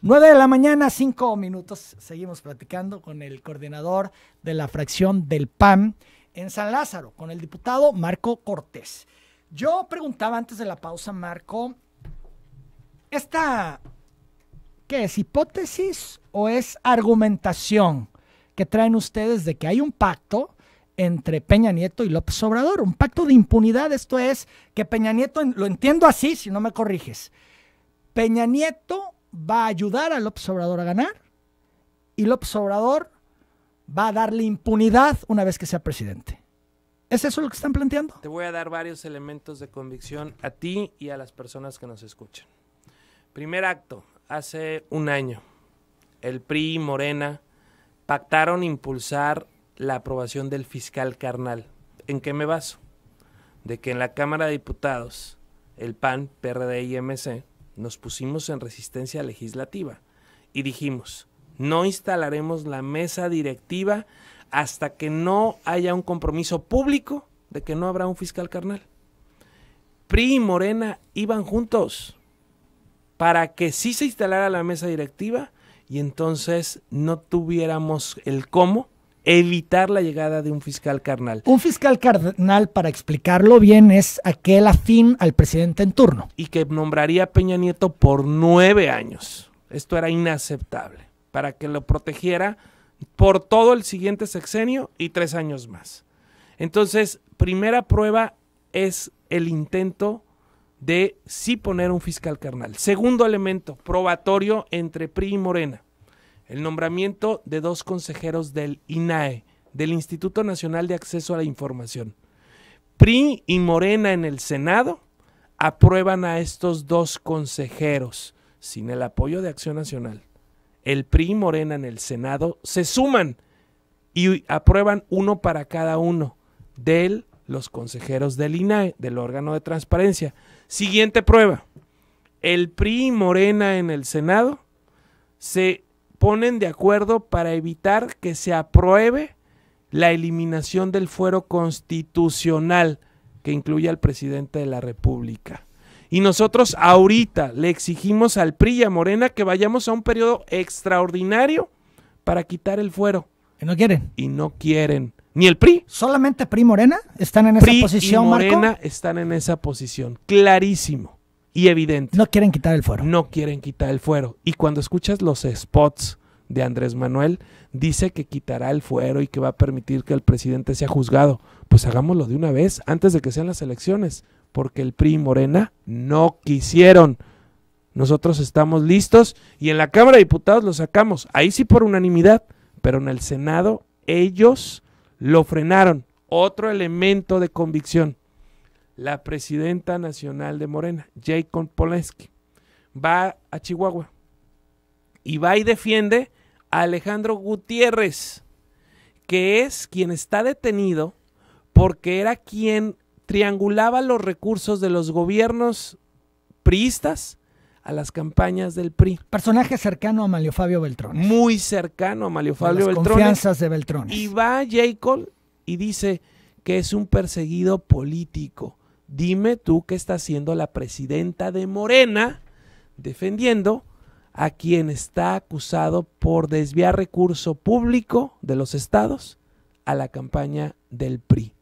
9 de la mañana, 5 minutos. Seguimos platicando con el coordinador de la fracción del PAN en San Lázaro, con el diputado Marco Cortés. Yo preguntaba antes de la pausa, Marco, ¿qué es hipótesis o es argumentación que traen ustedes de que hay un pacto entre Peña Nieto y López Obrador? Un pacto de impunidad. Esto es que Peña Nieto, lo entiendo así, si no me corriges, Peña Nieto va a ayudar a López Obrador a ganar y López Obrador va a darle impunidad una vez que sea presidente. ¿Es eso lo que están planteando? Te voy a dar varios elementos de convicción a ti y a las personas que nos escuchan. Primer acto, hace un año, el PRI y Morena pactaron impulsar la aprobación del fiscal carnal. ¿En qué me baso? De que en la Cámara de Diputados, el PAN, PRD y MC, nos pusimos en resistencia legislativa y dijimos, no instalaremos la mesa directiva hasta que no haya un compromiso público de que no habrá un fiscal carnal. PRI y Morena iban juntos para que sí se instalara la mesa directiva y entonces no tuviéramos el cómo evitar la llegada de un fiscal carnal. Un fiscal carnal, para explicarlo bien, es aquel afín al presidente en turno. Y que nombraría a Peña Nieto por 9 años. Esto era inaceptable, para que lo protegiera por todo el siguiente sexenio y 3 años más. Entonces, primera prueba es el intento de sí poner un fiscal carnal. Segundo elemento, probatorio entre PRI y Morena. El nombramiento de 2 consejeros del INAE, del Instituto Nacional de Acceso a la Información. PRI y Morena en el Senado aprueban a estos 2 consejeros sin el apoyo de Acción Nacional. El PRI y Morena en el Senado se suman y aprueban uno para cada uno de los consejeros del INAE, del órgano de transparencia. Siguiente prueba, el PRI y Morena en el Senado se ponen de acuerdo para evitar que se apruebe la eliminación del fuero constitucional que incluye al presidente de la República. Y nosotros ahorita le exigimos al PRI y a Morena que vayamos a un periodo extraordinario para quitar el fuero. ¿Y no quieren? Y no quieren. Ni el PRI. ¿Solamente PRI y Morena están en esa posición, Marco? PRI y Morena están en esa posición. Clarísimo y evidente. No quieren quitar el fuero. No quieren quitar el fuero. Y cuando escuchas los spots de Andrés Manuel, dice que quitará el fuero y que va a permitir que el presidente sea juzgado. Pues hagámoslo de una vez, antes de que sean las elecciones, porque el PRI y Morena no quisieron. Nosotros estamos listos y en la Cámara de Diputados lo sacamos, ahí sí por unanimidad, pero en el Senado ellos lo frenaron. Otro elemento de convicción. La presidenta nacional de Morena, Jacob Polensky, va a Chihuahua y va y defiende a Alejandro Gutiérrez, que es quien está detenido porque era quien triangulaba los recursos de los gobiernos priistas a las campañas del PRI. Personaje cercano a Manlio Fabio Beltrones. Muy cercano a Manlio Fabio Beltrones. Confianzas de Beltrones. Y va Jacob y dice que es un perseguido político. Dime tú qué está haciendo la presidenta de Morena defendiendo a quien está acusado por desviar recurso público de los estados a la campaña del PRI.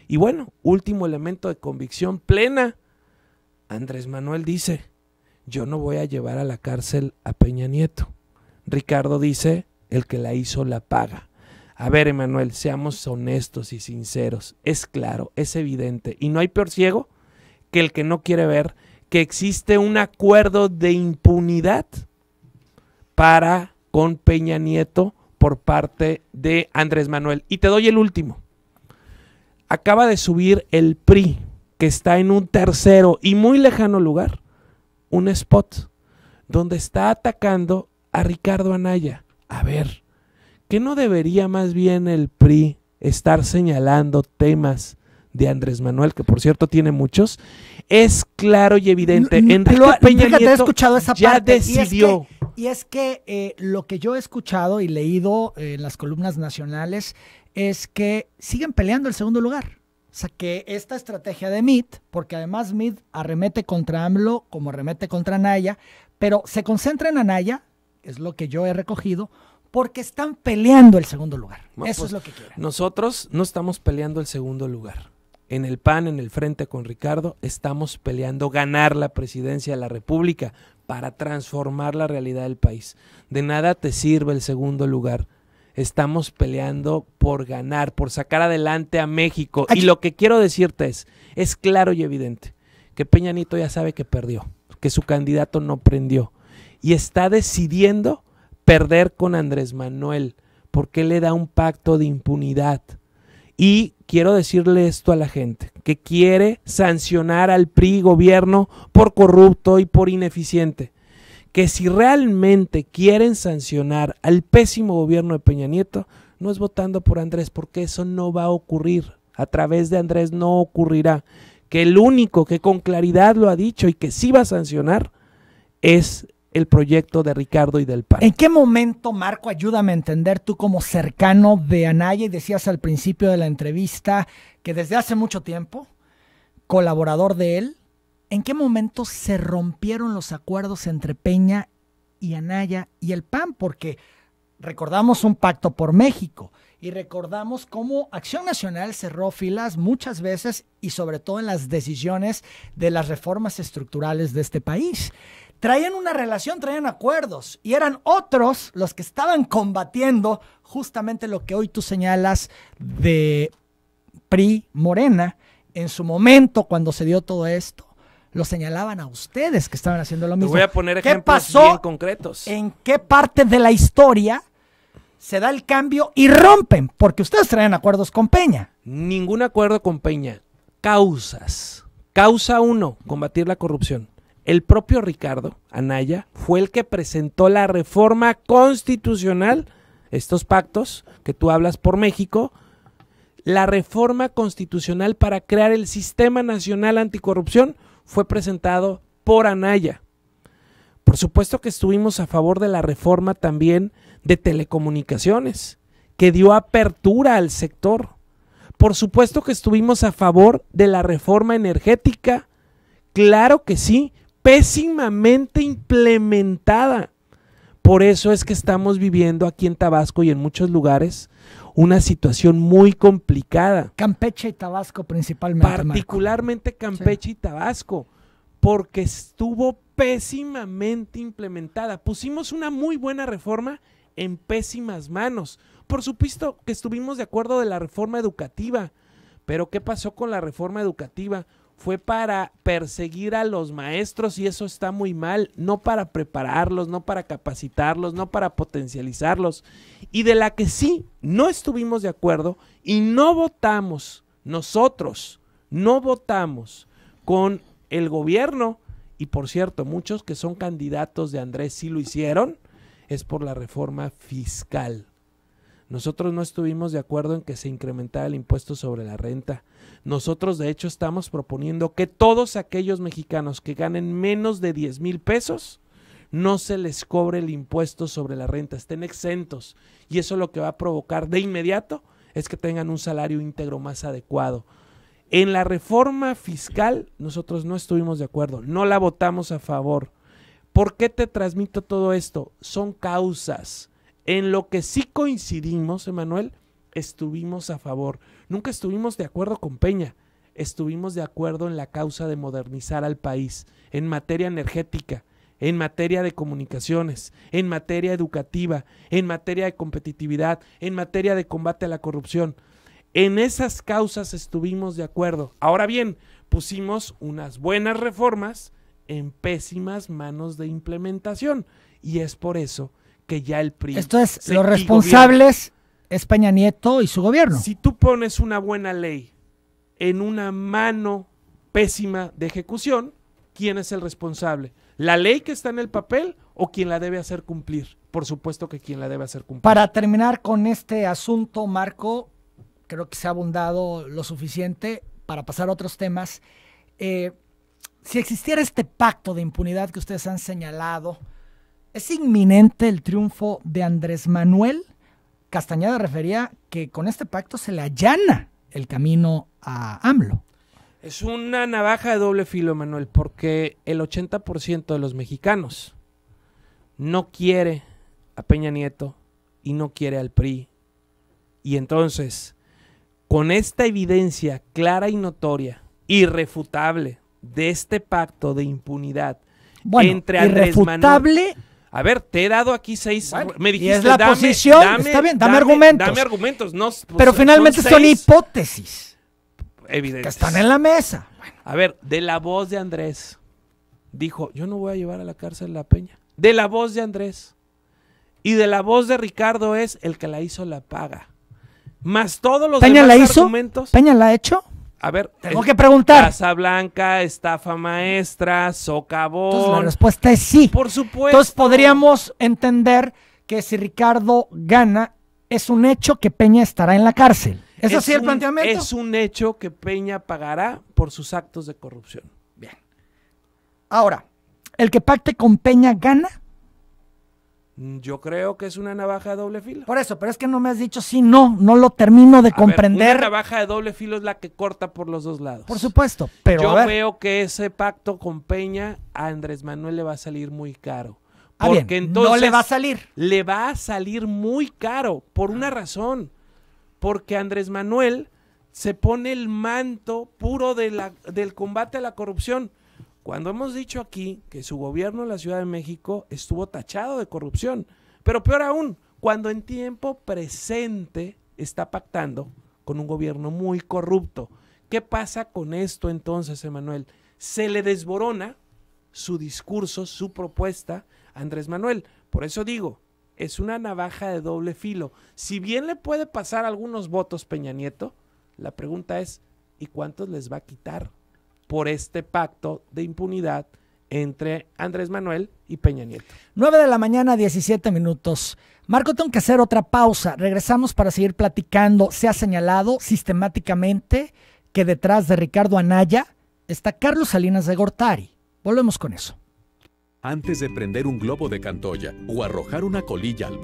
Y bueno, último elemento de convicción plena. Andrés Manuel dice, yo no voy a llevar a la cárcel a Peña Nieto. Ricardo dice, el que la hizo la paga. A ver, Emanuel, seamos honestos y sinceros. Es claro, es evidente. Y no hay peor ciego que el que no quiere ver que existe un acuerdo de impunidad para con Peña Nieto por parte de Andrés Manuel. Y te doy el último. Acaba de subir el PRI, que está en un tercero y muy lejano lugar, un spot donde está atacando a Ricardo Anaya. A ver, ¿qué no debería más bien el PRI estar señalando temas de Andrés Manuel, que por cierto tiene muchos? Es claro y evidente. Enrique Peña Nieto ya decidió. Y es que lo que yo he escuchado y leído en las columnas nacionales es que siguen peleando el segundo lugar. O sea, que esta estrategia de Meade, porque además Meade arremete contra AMLO como arremete contra Anaya, pero se concentra en Anaya, es lo que yo he recogido, porque están peleando el segundo lugar. Bueno, eso pues, es lo que quieren. Nosotros no estamos peleando el segundo lugar. En el PAN, en el Frente con Ricardo, estamos peleando ganar la presidencia de la República para transformar la realidad del país. De nada te sirve el segundo lugar. Estamos peleando por ganar, por sacar adelante a México. Y lo que quiero decirte es claro y evidente, que Peña Nieto ya sabe que perdió, que su candidato no prendió y está decidiendo perder con Andrés Manuel porque le da un pacto de impunidad. Y quiero decirle esto a la gente, que quiere sancionar al PRI gobierno por corrupto y por ineficiente. Que si realmente quieren sancionar al pésimo gobierno de Peña Nieto, no es votando por Andrés, porque eso no va a ocurrir. A través de Andrés no ocurrirá. Que el único que con claridad lo ha dicho y que sí va a sancionar es el proyecto de Ricardo y del PAN. ¿En qué momento, Marco, ayúdame a entender, tú como cercano de Anaya, y decías al principio de la entrevista que desde hace mucho tiempo, colaborador de él, ¿en qué momento se rompieron los acuerdos entre Peña y Anaya y el PAN? Porque recordamos un pacto por México y recordamos cómo Acción Nacional cerró filas muchas veces y sobre todo en las decisiones de las reformas estructurales de este país. Traían una relación, traían acuerdos y eran otros los que estaban combatiendo justamente lo que hoy tú señalas de PRI Morena. En su momento, cuando se dio todo esto, lo señalaban a ustedes que estaban haciendo lo mismo. Te voy a poner ejemplos pasó? bien concretos. ¿En qué parte de la historia se da el cambio y rompen? Porque ustedes traen acuerdos con Peña. Ningún acuerdo con Peña. Causas. Causa 1, combatir la corrupción. El propio Ricardo Anaya fue el que presentó la reforma constitucional, estos pactos que tú hablas por México, la reforma constitucional para crear el Sistema Nacional Anticorrupción fue presentado por Anaya. Por supuesto que estuvimos a favor de la reforma también de telecomunicaciones, que dio apertura al sector. Por supuesto que estuvimos a favor de la reforma energética, claro que sí, pésimamente implementada. Por eso es que estamos viviendo aquí en Tabasco y en muchos lugares una situación muy complicada. Campeche y Tabasco principalmente. Particularmente Marco. Campeche y Tabasco, porque estuvo pésimamente implementada. Pusimos una muy buena reforma en pésimas manos. Por supuesto que estuvimos de acuerdo de la reforma educativa, pero ¿qué pasó con la reforma educativa? Fue para perseguir a los maestros y eso está muy mal, no para prepararlos, no para capacitarlos, no para potencializarlos. Y de la que sí no estuvimos de acuerdo y no votamos, nosotros no votamos con el gobierno, y por cierto, muchos que son candidatos de Andrés sí lo hicieron, es por la reforma fiscal. Nosotros no estuvimos de acuerdo en que se incrementara el impuesto sobre la renta. Nosotros, de hecho, estamos proponiendo que todos aquellos mexicanos que ganen menos de 10,000 pesos no se les cobre el impuesto sobre la renta, estén exentos. Y eso lo que va a provocar de inmediato es que tengan un salario íntegro más adecuado. En la reforma fiscal nosotros no estuvimos de acuerdo, no la votamos a favor. ¿Por qué te transmito todo esto? Son causas. En lo que sí coincidimos, Emanuel, estuvimos a favor. Nunca estuvimos de acuerdo con Peña. Estuvimos de acuerdo en la causa de modernizar al país, en materia energética, en materia de comunicaciones, en materia educativa, en materia de competitividad, en materia de combate a la corrupción. En esas causas estuvimos de acuerdo. Ahora bien, pusimos unas buenas reformas en pésimas manos de implementación. Y es por eso que ya el PRI... Esto es, los responsables es Peña Nieto y su gobierno. Si tú pones una buena ley en una mano pésima de ejecución, ¿quién es el responsable? ¿La ley que está en el papel o quien la debe hacer cumplir? Por supuesto que quien la debe hacer cumplir. Para terminar con este asunto, Marco, creo que se ha abundado lo suficiente para pasar a otros temas. Si existiera este pacto de impunidad que ustedes han señalado, ¿es inminente el triunfo de Andrés Manuel? Castañeda refería que con este pacto se le allana el camino a AMLO. Es una navaja de doble filo, Manuel, porque el 80% de los mexicanos no quiere a Peña Nieto y no quiere al PRI. Y entonces, con esta evidencia clara y notoria, irrefutable, de este pacto de impunidad entre Andrés Manuel... A ver, te he dado aquí 6... Bueno, me dijiste, y es la posición, está bien, dame argumentos. Dame argumentos. No, pues, pero finalmente son hipótesis. Evidentes. Que están en la mesa. Bueno. A ver, de la voz de Andrés, dijo, yo no voy a llevar a la cárcel a Peña. De la voz de Andrés. Y de la voz de Ricardo es el que la hizo la paga. Más todos los ¿Peña demás la hizo? argumentos. ¿Peña la ha hecho? A ver, tengo que preguntar. Casa Blanca, estafa maestra, socavón. Entonces la respuesta es sí. Por supuesto. Entonces podríamos entender que si Ricardo gana, es un hecho que Peña estará en la cárcel. ¿Es así el planteamiento? Es un hecho que Peña pagará por sus actos de corrupción. Bien. Ahora, ¿el que pacte con Peña gana? Yo creo que es una navaja de doble filo. Por eso, pero es que no me has dicho sí, no lo termino de comprender. Una navaja de doble filo es la que corta por los dos lados. Por supuesto, pero yo veo que ese pacto con Peña a Andrés Manuel le va a salir muy caro. Porque bien, entonces no le va a salir. Le va a salir muy caro por una razón. Porque Andrés Manuel se pone el manto puro del combate a la corrupción. Cuando hemos dicho aquí que su gobierno en la Ciudad de México estuvo tachado de corrupción, pero peor aún, cuando en tiempo presente está pactando con un gobierno muy corrupto. ¿Qué pasa con esto entonces, Emanuel? Se le desborona su discurso, su propuesta a Andrés Manuel. Por eso digo, es una navaja de doble filo. Si bien le puede pasar algunos votos Peña Nieto, la pregunta es, ¿y cuántos les va a quitar por este pacto de impunidad entre Andrés Manuel y Peña Nieto? 9:17 a.m. Marco, tengo que hacer otra pausa. Regresamos para seguir platicando. Se ha señalado sistemáticamente que detrás de Ricardo Anaya está Carlos Salinas de Gortari. Volvemos con eso. Antes de prender un globo de Cantoya o arrojar una colilla al